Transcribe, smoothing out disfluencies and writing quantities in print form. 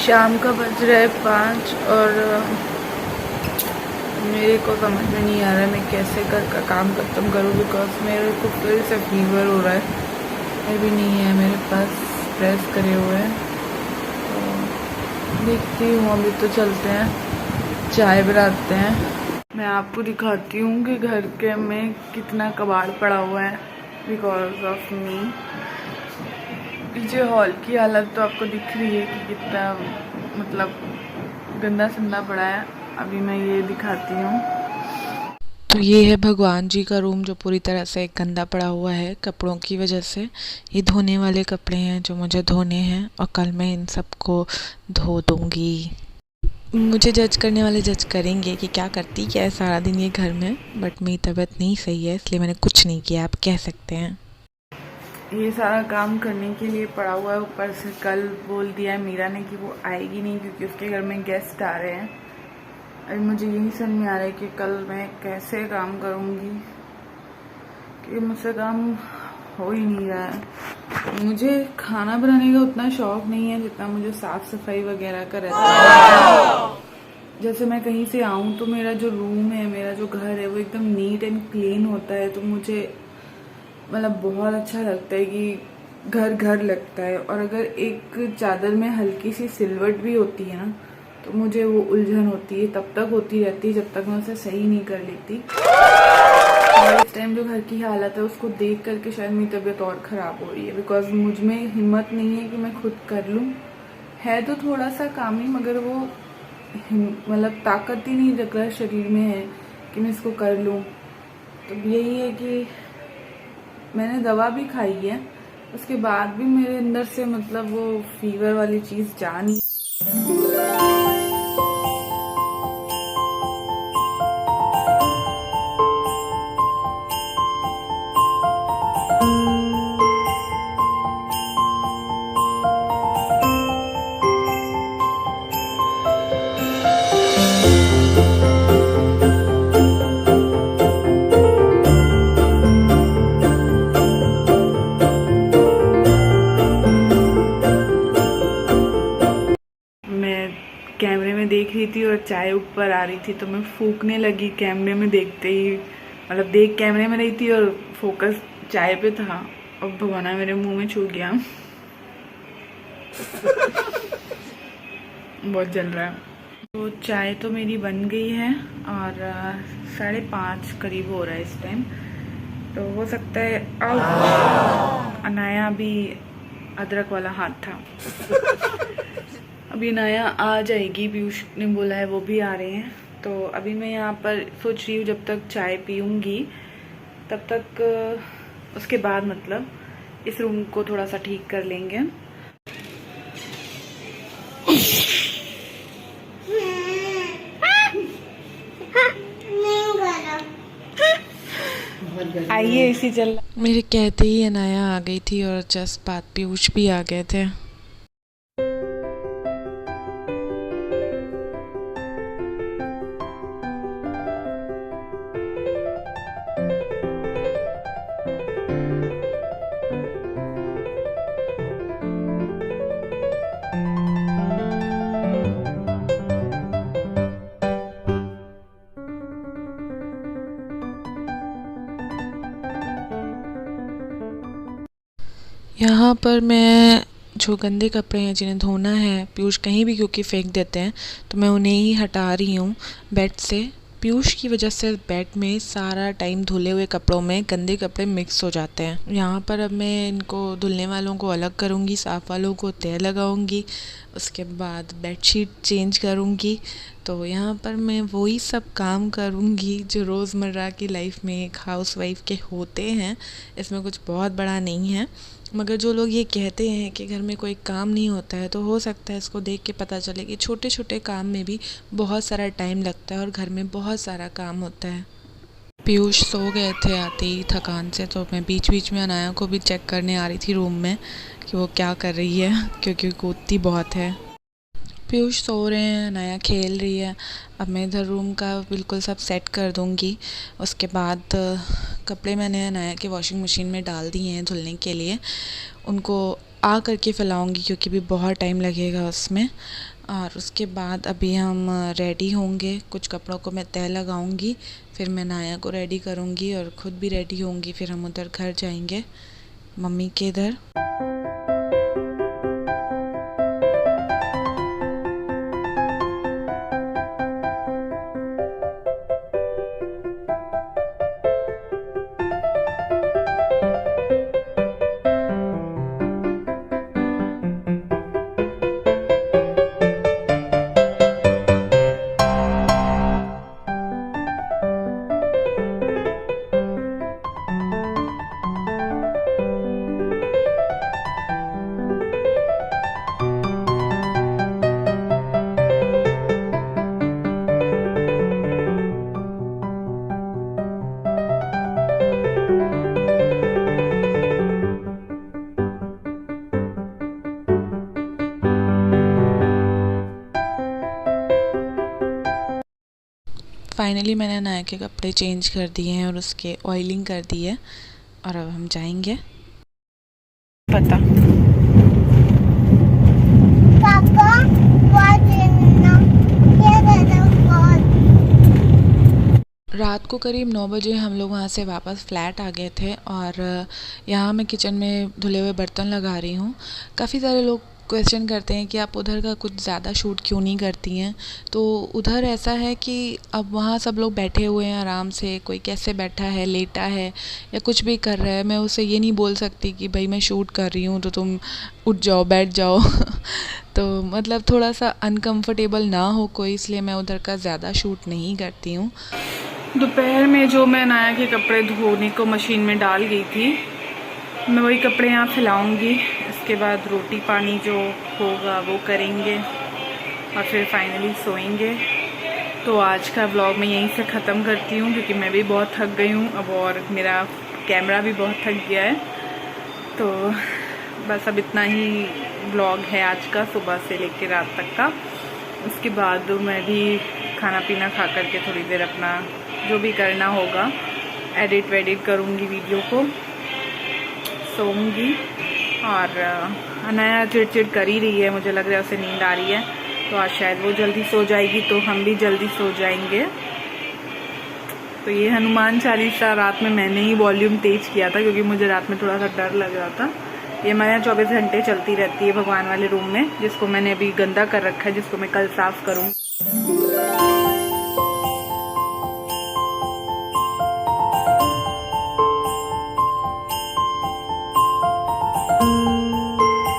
शाम का बज रहा है 5 और मेरे को समझ में नहीं आ रहा है मैं कैसे घर का काम खत्म करूँ, बिकॉज मेरे को फिर से फीवर हो रहा है। अभी नहीं है मेरे पास प्रेस करे हुए हैं, तो देखती हूँ। अभी तो चलते हैं, चाय बनाते हैं। मैं आपको दिखाती हूँ कि घर के में कितना कबाड़ पड़ा हुआ है बिकॉज ऑफ मी। पीछे हॉल की हालत तो आपको दिख रही है कि कितना मतलब गंदा संदा पड़ा है। अभी मैं ये दिखाती हूँ। तो ये है भगवान जी का रूम जो पूरी तरह से गंदा पड़ा हुआ है कपड़ों की वजह से। ये धोने वाले कपड़े हैं जो मुझे धोने हैं और कल मैं इन सबको धो दूँगी। मुझे जज करने वाले जज करेंगे कि क्या करती क्या है सारा दिन ये घर में, बट मेरी तबीयत नहीं सही है इसलिए मैंने कुछ नहीं किया, आप कह सकते हैं। ये सारा काम करने के लिए पड़ा हुआ है। ऊपर से कल बोल दिया है मीरा ने कि वो आएगी नहीं क्योंकि उसके घर में गेस्ट आ रहे हैं। अभी मुझे यही समझ में आ रहा है कि कल मैं कैसे काम करूँगी, कि मुझसे काम हो ही नहीं रहा है। मुझे खाना बनाने का उतना शौक नहीं है जितना मुझे साफ सफाई वगैरह का रहता है। जैसे मैं कहीं से आऊँ तो मेरा जो रूम है, मेरा जो घर है वो एकदम नीट एंड क्लीन होता है, तो मुझे मतलब बहुत अच्छा लगता है कि घर घर लगता है। और अगर एक चादर में हल्की सी सिलवट भी होती है ना तो मुझे वो उलझन होती है, तब तक होती रहती है जब तक मैं उसे सही नहीं कर लेती। और इस टाइम जो घर की हालत है उसको देख करके शायद मेरी तबीयत और ख़राब हो रही है, बिकॉज मुझ में हिम्मत नहीं है कि मैं खुद कर लूँ। है तो थोड़ा सा काम ही, मगर वो मतलब ताकत ही नहीं रख रहा शरीर में है कि मैं इसको कर लूँ। तो यही है कि मैंने दवा भी खाई है, उसके बाद भी मेरे अंदर से मतलब वो फीवर वाली चीज़ जा नहीं। कैमरे में देख रही थी और चाय ऊपर आ रही थी तो मैं फूकने लगी कैमरे में देखते ही। मतलब देख कैमरे में रही थी और फोकस चाय पे था और भगवाना मेरे मुंह में छू गया। बहुत जल रहा है। तो चाय तो मेरी बन गई है और 5:30 करीब हो रहा है इस टाइम। तो हो सकता है अनाया भी अदरक वाला हाथ था। अभी नया आ जाएगी, पीयूष ने बोला है, वो भी आ रहे हैं। तो अभी मैं यहाँ पर सोच रही हूँ जब तक चाय पीऊँगी तब तक उसके बाद मतलब इस रूम को थोड़ा सा ठीक कर लेंगे। आइए इसी चल। मेरे कहते ही अनाया आ गई थी और जस्ट बात पीयूष भी आ गए थे। यहाँ पर मैं जो गंदे कपड़े हैं जिन्हें धोना है, पीयूष कहीं भी क्योंकि फेंक देते हैं, तो मैं उन्हें ही हटा रही हूँ बेड से। पीयूष की वजह से बेड में सारा टाइम धुले हुए कपड़ों में गंदे कपड़े मिक्स हो जाते हैं। यहाँ पर अब मैं इनको धुलने वालों को अलग करूँगी, साफ़ वालों को तय लगाऊँगी, उसके बाद बेडशीट चेंज करूँगी। तो यहाँ पर मैं वही सब काम करूँगी जो रोज़मर्रा की लाइफ में एक हाउसवाइफ के होते हैं। इसमें कुछ बहुत बड़ा नहीं है, मगर जो लोग ये कहते हैं कि घर में कोई काम नहीं होता है, तो हो सकता है इसको देख के पता चले कि छोटे छोटे काम में भी बहुत सारा टाइम लगता है और घर में बहुत सारा काम होता है। पीयूष सो गए थे आते ही थकान से, तो मैं बीच बीच में अनाया को भी चेक करने आ रही थी रूम में कि वो क्या कर रही है, क्योंकि कूदती बहुत है। पीयूष सो रहे हैं, अनाया खेल रही है। अब मैं इधर रूम का बिल्कुल सब सेट कर दूँगी। उसके बाद कपड़े मैंने अनाया के वॉशिंग मशीन में डाल दिए हैं धुलने के लिए। उनको आ करके फैलाऊँगी क्योंकि भी बहुत टाइम लगेगा उसमें। और उसके बाद अभी हम रेडी होंगे, कुछ कपड़ों को मैं तह लगाऊंगी, फिर मैं नाया को रेडी करूंगी और ख़ुद भी रेडी होंगी। फिर हम उधर घर जाएंगे मम्मी के इधर। फाइनली मैंने नाया के कपड़े चेंज कर दिए हैं और उसके ऑयलिंग कर दी है और अब हम जाएंगे। पता रात को करीब 9 बजे हम लोग वहाँ से वापस फ्लैट आ गए थे और यहाँ मैं किचन में धुले हुए बर्तन लगा रही हूँ। काफ़ी सारे लोग क्वेश्चन करते हैं कि आप उधर का कुछ ज़्यादा शूट क्यों नहीं करती हैं। तो उधर ऐसा है कि अब वहाँ सब लोग बैठे हुए हैं आराम से, कोई कैसे बैठा है, लेटा है या कुछ भी कर रहा है। मैं उसे ये नहीं बोल सकती कि भाई मैं शूट कर रही हूँ तो तुम उठ जाओ, बैठ जाओ तो मतलब थोड़ा सा अनकंफर्टेबल ना हो कोई, इसलिए मैं उधर का ज़्यादा शूट नहीं करती हूँ। दोपहर में जो मैं नाया के कपड़े धोने को मशीन में डाल गई थी, मैं वही कपड़े यहाँ फैलाऊँगी। इसके बाद रोटी पानी जो होगा वो करेंगे और फिर फाइनली सोएंगे। तो आज का व्लॉग मैं यहीं से ख़त्म करती हूँ क्योंकि मैं भी बहुत थक गई हूँ अब और मेरा कैमरा भी बहुत थक गया है। तो बस अब इतना ही व्लॉग है आज का, सुबह से लेकर रात तक का। उसके बाद मैं भी खाना पीना खा करके थोड़ी देर अपना जो भी करना होगा एडिट वेडिट करूँगी वीडियो को, सोऊंगी। और अनाया चिड़चिड़ कर ही रही है, मुझे लग रहा है उसे नींद आ रही है, तो आज शायद वो जल्दी सो जाएगी तो हम भी जल्दी सो जाएंगे। तो ये हनुमान चालीसा रात में मैंने ही वॉल्यूम तेज किया था क्योंकि मुझे रात में थोड़ा सा डर लग रहा था। ये हमारे यहाँ 24 घंटे चलती रहती है भगवान वाले रूम में, जिसको मैंने अभी गंदा कर रखा है, जिसको मैं कल साफ़ करूँगी।